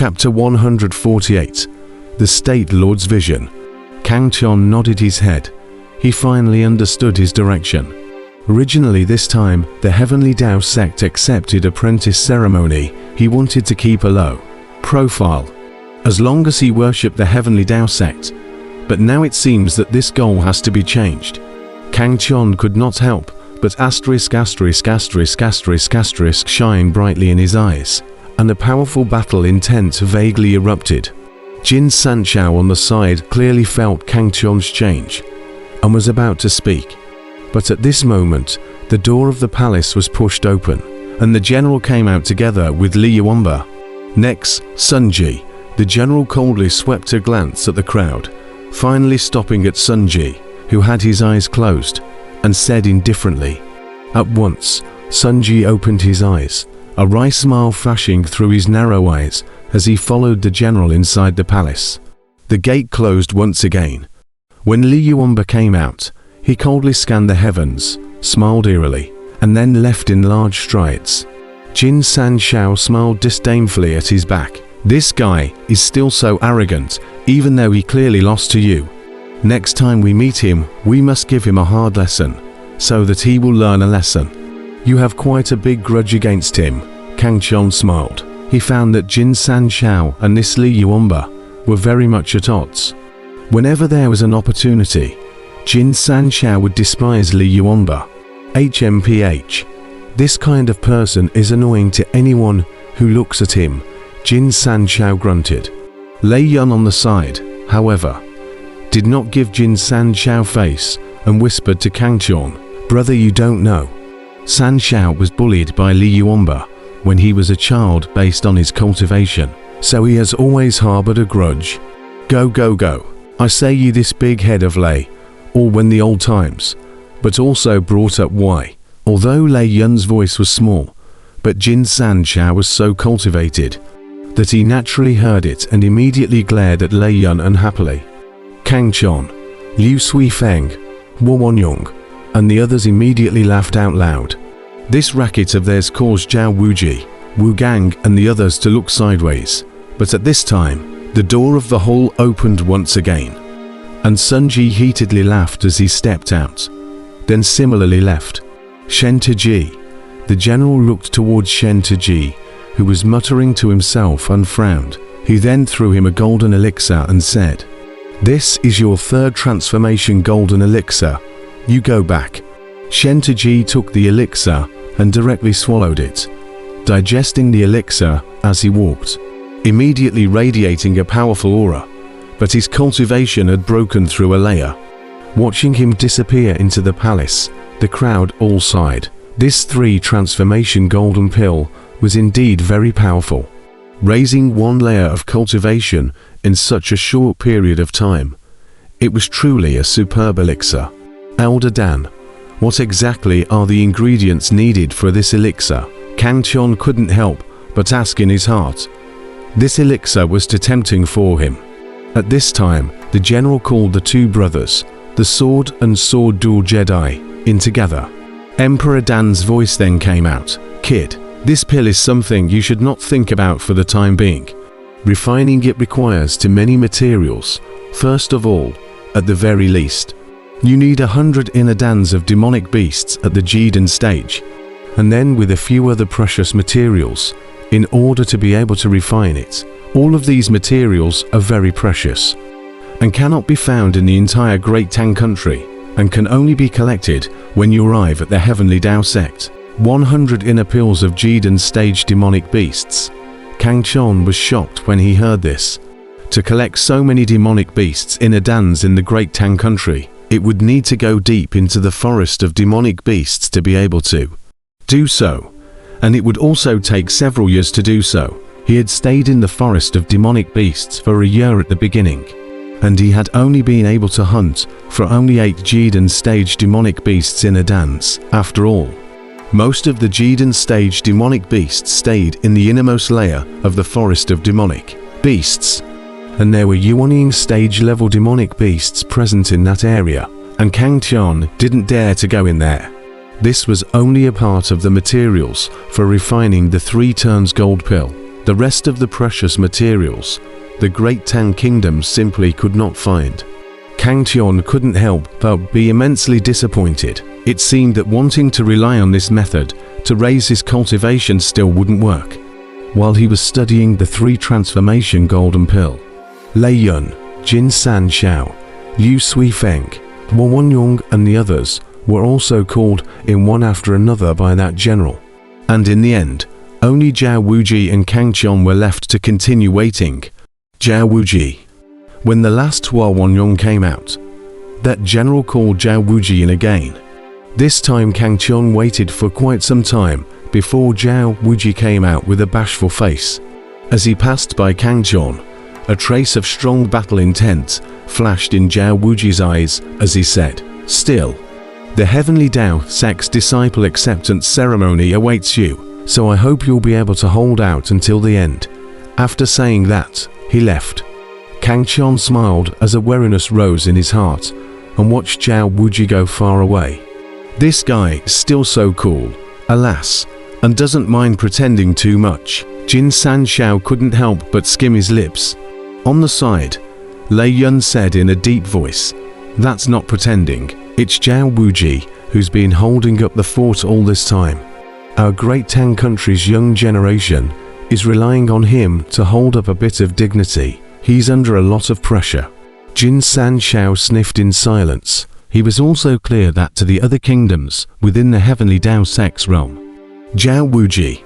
Chapter 148. The State Lord's Vision. Kang Chon nodded his head. He finally understood his direction. Originally this time, the Heavenly Tao sect accepted apprentice ceremony. He wanted to keep a low profile, as long as he worshipped the Heavenly Tao sect. But now it seems that this goal has to be changed. Kang Chon could not help but ****** shine brightly in his eyes, and a powerful battle intent vaguely erupted. Jin Sanchao on the side clearly felt Kang Chon's change, and was about to speak. But at this moment, the door of the palace was pushed open, and the general came out together with Li Yuanba. Next, Sunji. The general coldly swept a glance at the crowd, finally stopping at Sunji, who had his eyes closed, and said indifferently. At once, Sunji opened his eyes, a wry smile flashing through his narrow eyes as he followed the general inside the palace. The gate closed once again. When Li Yuanba came out, he coldly scanned the heavens, smiled eerily, and then left in large strides. Jin Sanchao smiled disdainfully at his back. This guy is still so arrogant, even though he clearly lost to you. Next time we meet him, we must give him a hard lesson, so that he will learn a lesson. You have quite a big grudge against him. Kang Chon smiled. He found that Jin Sanchao and this Li Yuanba were very much at odds. Whenever there was an opportunity, Jin Sanchao would despise Li Yuanba. HMPH. This kind of person is annoying to anyone who looks at him, Jin Sanchao grunted. Lei Yun on the side, however, did not give Jin Sanchao face and whispered to Kang Chon, "Brother, you don't know. Sanchao was bullied by Li Yuanba when he was a child based on his cultivation, so he has always harbored a grudge. Go, go, go. I say you this big head of Lei, all when the old times, but also brought up why." Although Lei Yun's voice was small, but Jin Sanchao was so cultivated that he naturally heard it and immediately glared at Lei Yun unhappily. Kang Chon, Liu Suifeng, Wu Wanyong, and the others immediately laughed out loud. This racket of theirs caused Zhao Wuji, Wu Gang and the others to look sideways, but at this time, the door of the hall opened once again, and Sunji heatedly laughed as he stepped out, then similarly left. Shen Taji. The general looked towards Shen Taji, who was muttering to himself and frowned. He then threw him a golden elixir and said, "This is your third transformation golden elixir. You go back." Shen Taji took the elixir and directly swallowed it, digesting the elixir as he walked, immediately radiating a powerful aura, but his cultivation had broken through a layer. Watching him disappear into the palace, the crowd all sighed. This 3 transformation golden pill was indeed very powerful, raising 1 layer of cultivation in such a short period of time. It was truly a superb elixir. Elder Dan, what exactly are the ingredients needed for this elixir? Kang Chon couldn't help but ask in his heart. This elixir was too tempting for him. At this time, the general called the 2 brothers, the sword and sword dual Jedi, in together. Emperor Dan's voice then came out. "Kid, this pill is something you should not think about for the time being. Refining it requires too many materials. First of all, at the very least, you need 100 inner dans of demonic beasts at the Jidan stage, and then with a few other precious materials, in order to be able to refine it. All of these materials are very precious, and cannot be found in the entire Great Tang country, and can only be collected when you arrive at the Heavenly Tao sect. 100 inner pills of Jidan stage demonic beasts." Kang Chon was shocked when he heard this. To collect so many demonic beasts inner dans in the Great Tang country, it would need to go deep into the forest of demonic beasts to be able to do so, and it would also take several years to do so. He had stayed in the forest of demonic beasts for a year at the beginning, and he had only been able to hunt for only 8 Jidan stage demonic beasts in a dance. After all, most of the Jidan stage demonic beasts stayed in the innermost layer of the forest of demonic beasts, and there were Yuanying stage level demonic beasts present in that area, and Kang Chon didn't dare to go in there. This was only a part of the materials for refining the 3 turns gold pill. The rest of the precious materials, the Great Tang Kingdom simply could not find. Kang Tian couldn't help but be immensely disappointed. It seemed that wanting to rely on this method to raise his cultivation still wouldn't work. While he was studying the 3 transformation golden pill, Lei Yun, Jin San Xiao, Liu Sui Feng, Wu Wanyong and the others were also called in one after another by that general. And in the end, only Zhao Wuji and Kang Tian were left to continue waiting. Zhao Wuji. When the last Hua Wanyong came out, that general called Zhao Wuji in again. This time Kang Tian waited for quite some time before Zhao Wuji came out with a bashful face. As he passed by Kang Tian, a trace of strong battle intent flashed in Zhao Wuji's eyes as he said, "Still, the Heavenly Tao Sect's disciple acceptance ceremony awaits you, so I hope you'll be able to hold out until the end." After saying that, he left. Kang Tian smiled as a wariness rose in his heart and watched Zhao Wuji go far away. This guy is still so cool, alas, and doesn't mind pretending too much. Jin San Xiao couldn't help but skim his lips. On the side, Lei Yun said in a deep voice, "That's not pretending, it's Zhao Wuji who's been holding up the fort all this time. Our Great Tang country's young generation is relying on him to hold up a bit of dignity. He's under a lot of pressure." Jin San Xiao sniffed in silence. He was also clear that to the other kingdoms within the Heavenly Tao Sect's realm, Zhao Wuji,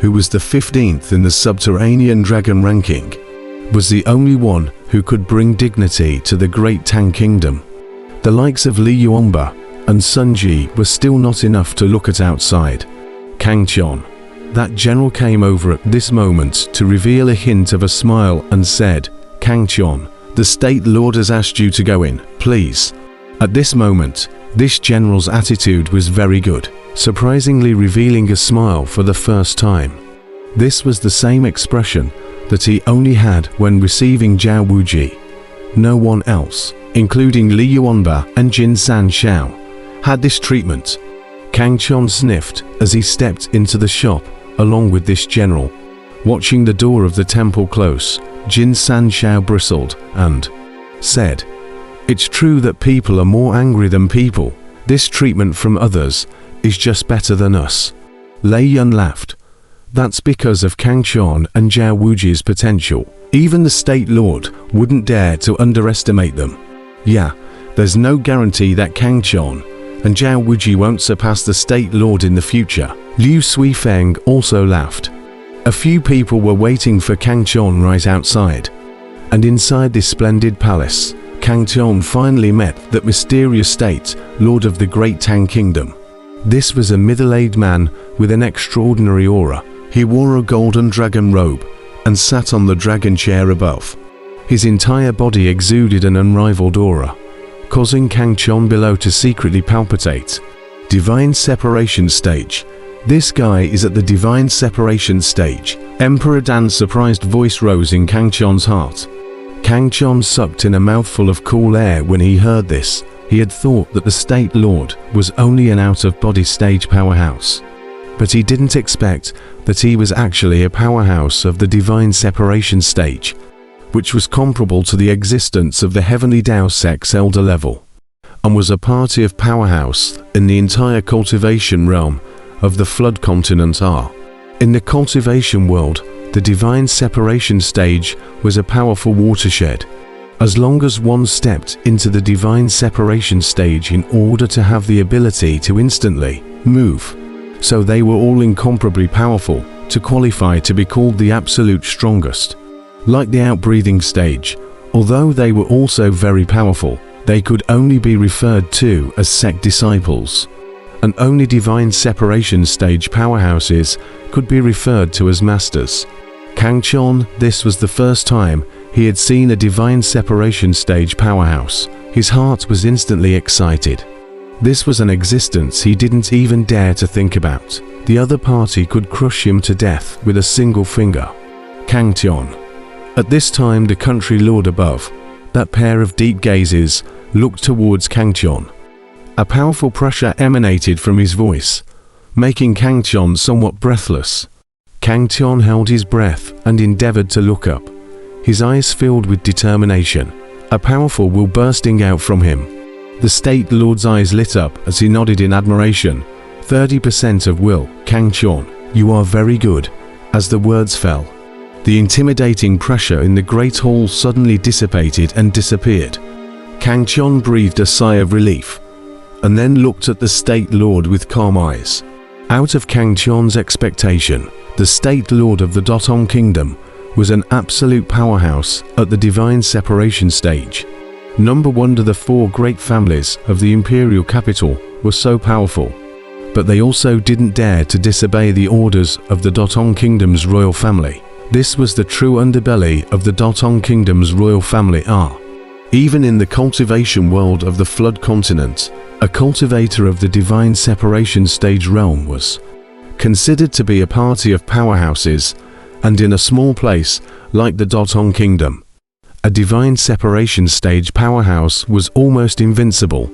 who was the 15th in the subterranean dragon ranking, was the only one who could bring dignity to the Great Tang Kingdom. The likes of Li Yuanba and Sun Ji were still not enough to look at outside. Kang Tian, that general, came over at this moment to reveal a hint of a smile and said, "Kang Tian, the State Lord has asked you to go in, please." At this moment, this general's attitude was very good, surprisingly revealing a smile for the first time. This was the same expression that he only had when receiving Zhao Wuji. No one else, including Li Yuanba and Jin San Xiao, had this treatment. Kang Tian sniffed as he stepped into the shop along with this general. Watching the door of the temple close, Jin San Xiao bristled and said, "It's true that people are more angry than people. This treatment from others is just better than us." Lei Yun laughed. "That's because of Kang Tian and Zhao Wuji's potential. Even the State Lord wouldn't dare to underestimate them. Yeah, there's no guarantee that Kang Tian and Zhao Wuji won't surpass the State Lord in the future." Liu Sui Feng also laughed. A few people were waiting for Kang Tian right outside. And inside this splendid palace, Kang Tian finally met that mysterious State Lord of the Great Tang Kingdom. This was a middle-aged man with an extraordinary aura. He wore a golden dragon robe and sat on the dragon chair above. His entire body exuded an unrivaled aura, causing Kang Tian below to secretly palpitate. Divine Separation Stage. This guy is at the Divine Separation Stage. Emperor Dan's surprised voice rose in Kang Tian's heart. Kang Tian sucked in a mouthful of cool air when he heard this. He had thought that the State Lord was only an out-of-body stage powerhouse. But he didn't expect that he was actually a powerhouse of the Divine Separation Stage, which was comparable to the existence of the Heavenly Tao Sect's elder level, and was a party of powerhouse in the entire cultivation realm of the Flood Continent R. In the cultivation world, the Divine Separation Stage was a powerful watershed. As long as one stepped into the Divine Separation Stage in order to have the ability to instantly move, so they were all incomparably powerful to qualify to be called the absolute strongest. Like the outbreathing stage, although they were also very powerful, they could only be referred to as sect disciples. And only Divine Separation Stage powerhouses could be referred to as masters. Kang Tian, this was the first time he had seen a Divine Separation Stage powerhouse. His heart was instantly excited. This was an existence he didn't even dare to think about. The other party could crush him to death with a single finger. Kang Tian. At this time the country lord above, that pair of deep gazes, looked towards Kang Tian. A powerful pressure emanated from his voice, making Kang Tian somewhat breathless. Kang Tian held his breath and endeavored to look up, his eyes filled with determination, a powerful will bursting out from him. The State Lord's eyes lit up as he nodded in admiration. 30% of will, Kang Tian, you are very good. As the words fell, the intimidating pressure in the great hall suddenly dissipated and disappeared. Kang Tian breathed a sigh of relief, and then looked at the State Lord with calm eyes. Out of Kang Tian's expectation, the State Lord of the Dotong Kingdom was an absolute powerhouse at the divine separation stage. Number one to the four great families of the imperial capital were so powerful, but they also didn't dare to disobey the orders of the Dotong Kingdom's royal family. This was the true underbelly of the Dotong Kingdom's royal family. Even in the cultivation world of the Flood Continent, a cultivator of the divine separation stage realm was considered to be a party of powerhouses, and in a small place like the Dotong Kingdom, a divine separation stage powerhouse was almost invincible.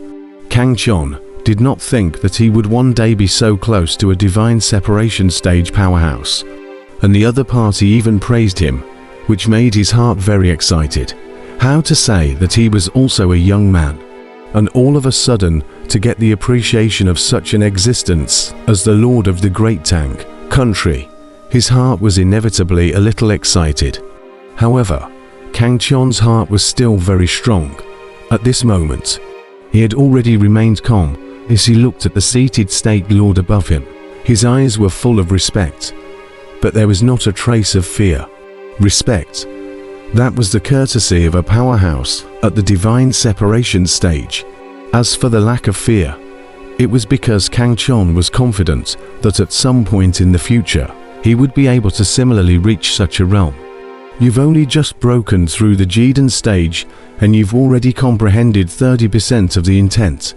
Kang Tian did not think that he would one day be so close to a divine separation stage powerhouse, and the other party even praised him, which made his heart very excited. How to say that he was also a young man, and all of a sudden to get the appreciation of such an existence as the Lord of the Great Tang country, his heart was inevitably a little excited. However, Kang Tian's heart was still very strong. At this moment, he had already remained calm as he looked at the seated State Lord above him. His eyes were full of respect, but there was not a trace of fear. Respect. That was the courtesy of a powerhouse at the divine separation stage. As for the lack of fear, it was because Kang Tian was confident that at some point in the future, he would be able to similarly reach such a realm. You've only just broken through the Jidan stage, and you've already comprehended 30% of the intent.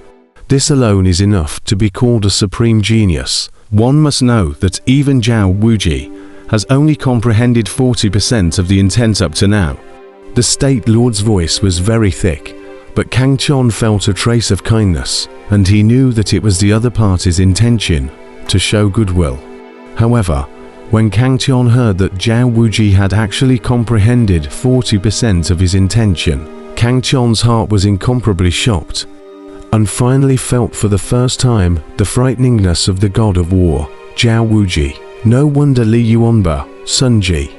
This alone is enough to be called a supreme genius. One must know that even Zhao Wuji has only comprehended 40% of the intent up to now. The State Lord's voice was very thick, but Kang Tian felt a trace of kindness, and he knew that it was the other party's intention to show goodwill. However, when Kang Tian heard that Zhao Wuji had actually comprehended 40% of his intention, Kang Tian's heart was incomparably shocked, and finally felt for the first time the frighteningness of the god of war, Zhao Wuji. No wonder Li Yuanba, Sun Ji,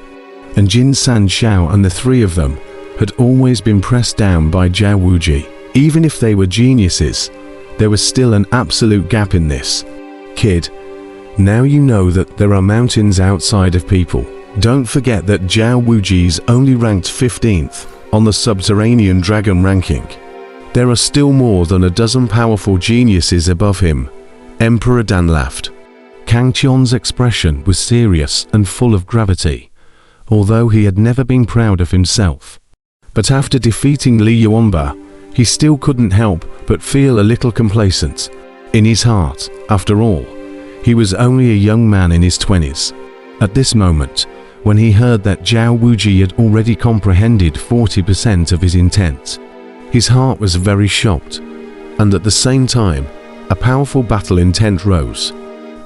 and Jin San Xiao and the three of them had always been pressed down by Zhao Wuji. Even if they were geniuses, there was still an absolute gap in this. Kid, now you know that there are mountains outside of people. Don't forget that Zhao Wuji's only ranked 15th on the subterranean dragon ranking. There are still more than a dozen powerful geniuses above him. Emperor Dan laughed. Kang Tian's expression was serious and full of gravity, although he had never been proud of himself. But after defeating Li Yuanba, he still couldn't help but feel a little complacent. In his heart, after all, he was only a young man in his 20s. At this moment, when he heard that Zhao Wuji had already comprehended 40% of his intent, his heart was very shocked, and at the same time, a powerful battle intent rose.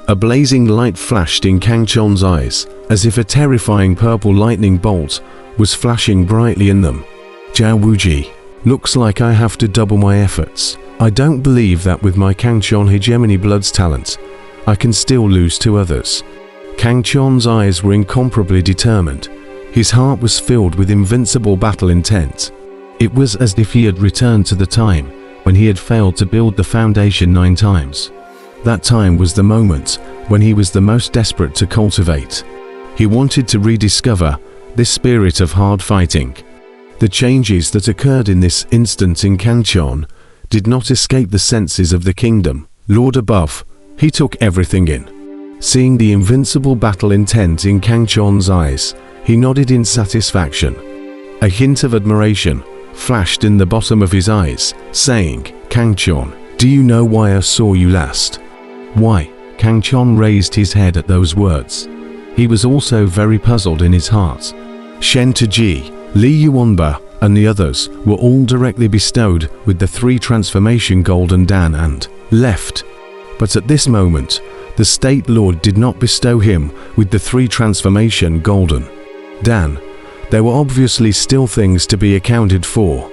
A blazing light flashed in Kang Tian's eyes, as if a terrifying purple lightning bolt was flashing brightly in them. Zhao Wuji, looks like I have to double my efforts. I don't believe that with my Kang Tian hegemony blood's talent, I can still lose to others. Kang Tian's eyes were incomparably determined. His heart was filled with invincible battle intent. It was as if he had returned to the time when he had failed to build the foundation 9 times. That time was the moment when he was the most desperate to cultivate. He wanted to rediscover this spirit of hard fighting. The changes that occurred in this instant in Kang Tian did not escape the senses of the kingdom. Lord above, he took everything in. Seeing the invincible battle intent in Kang Tian's eyes, he nodded in satisfaction. A hint of admiration flashed in the bottom of his eyes, saying, Kang Tian, do you know why I saw you last? Why? Kang Tian raised his head at those words. He was also very puzzled in his heart. Shen Taji, Li Yuanba, and the others were all directly bestowed with the 3 transformation golden dan and left. But at this moment, the State Lord did not bestow him with the 3 transformation golden. Dan, there were obviously still things to be accounted for.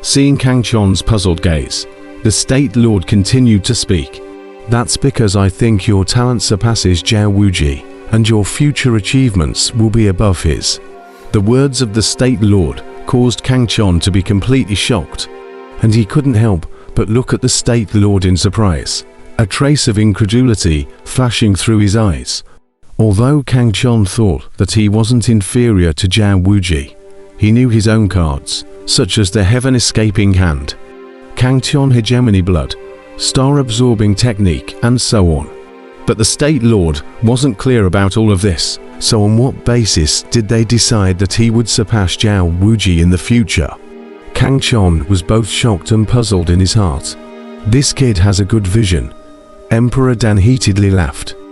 Seeing Kang Chon's puzzled gaze, the State Lord continued to speak. That's because I think your talent surpasses Zhao Wuji, and your future achievements will be above his. The words of the State Lord caused Kang Chon to be completely shocked, and he couldn't help but look at the State Lord in surprise, a trace of incredulity flashing through his eyes. Although Kang Chon thought that he wasn't inferior to Zhao Wuji, he knew his own cards, such as the Heaven Escaping Hand, Kang Chon Hegemony Blood, Star Absorbing Technique, and so on. But the State Lord wasn't clear about all of this, so on what basis did they decide that he would surpass Zhao Wuji in the future? Kang Chon was both shocked and puzzled in his heart. This kid has a good vision. Emperor Dan heatedly laughed.